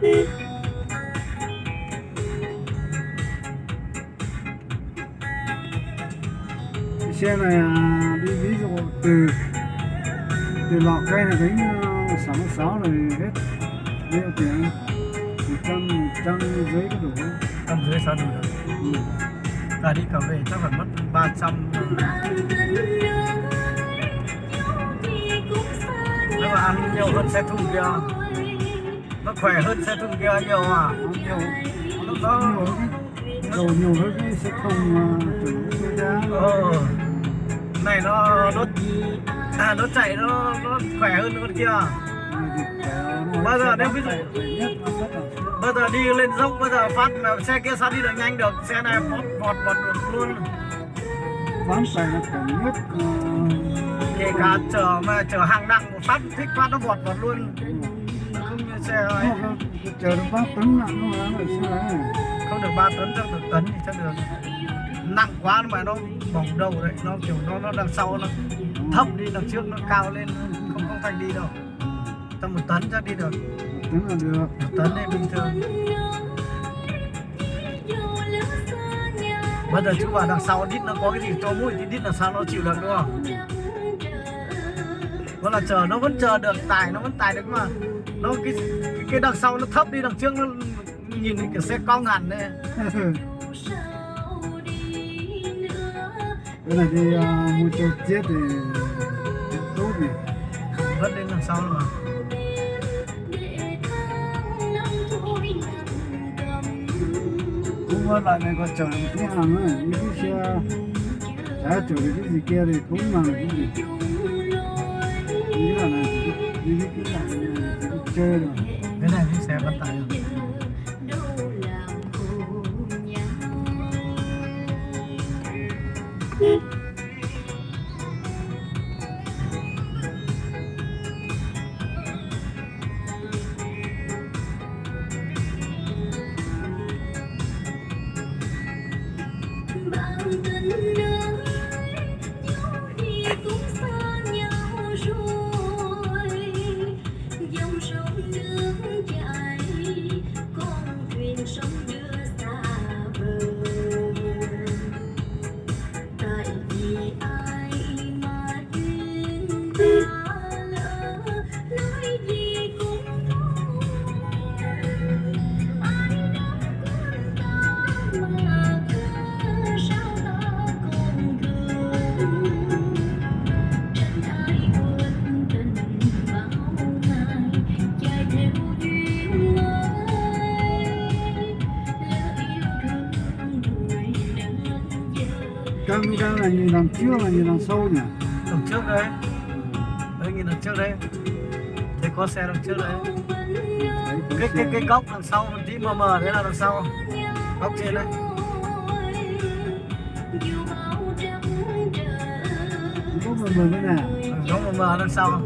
Cái xe này đi ví dụ từ từ Lào Cai này đến 66 rồi hết bao nhiêu tiền? 100 dưới có đủ không? Tầm dưới sao đủ được. Ừ. Cả đi cả về chắc phải mất 300. Nếu mà ăn nhiều hơn xe thùng kia, nó khỏe hơn xe thùng kia nhiều à? Nhiều Lúc đó dầu nhiều hơn cái sẽ không chủ giá. Này nó chạy nó khỏe hơn con kia. Bao giờ nếu ví dụ bây giờ đi lên dốc bây giờ phát mà xe kia sao đi được nhanh được, xe này vọt được luôn. Bán tài là khỏe nhất. Kể cả chở hàng nặng một phát thích phát nó vọt luôn. Không như xe ấy. Chờ được 3 tấn nặng nó là xe này. Không được 3 tấn, chắc được tấn thì chắc được. Nặng quá mà nó bỏng đầu đấy, nó kiểu nó đằng sau nó thấp đi, đằng trước nó cao lên, không thành đi đâu. Tầm 1 tấn chắc đi được. 1 tấn là được. 1 tấn thì bình thường. Bây giờ chú bảo đằng sau đít nó có cái gì cho mũi thì đít là sao nó chịu được đúng không? Vẫn là chờ, nó vẫn chờ được, tải nó vẫn tải được mà nó cái đằng sau nó thấp đi, đằng trước nó nhìn kiểu xe cong hẳn đấy. Cái này thì mua cho chết thì tốt nhỉ. Vẫn lên đằng sau rồi mà. Cũng với lại này còn chở được cái hàng ấy, những cái xe chả chở được cái gì kia thì cũng mà cái gì. Nghĩ là này, những cái hàng này thì chơi rồi. Cái này thì xe vận tải rồi. Camera là nhìn đằng trước là nhìn đằng sau nhỉ? Đằng trước đấy. Đấy nhìn đằng trước đấy. Thế có xe đằng trước đấy. Cái góc đằng sau một tí mờ đấy là đằng sau. Góc trên đấy. Có mờ cái nào? Góc mờ đằng sau.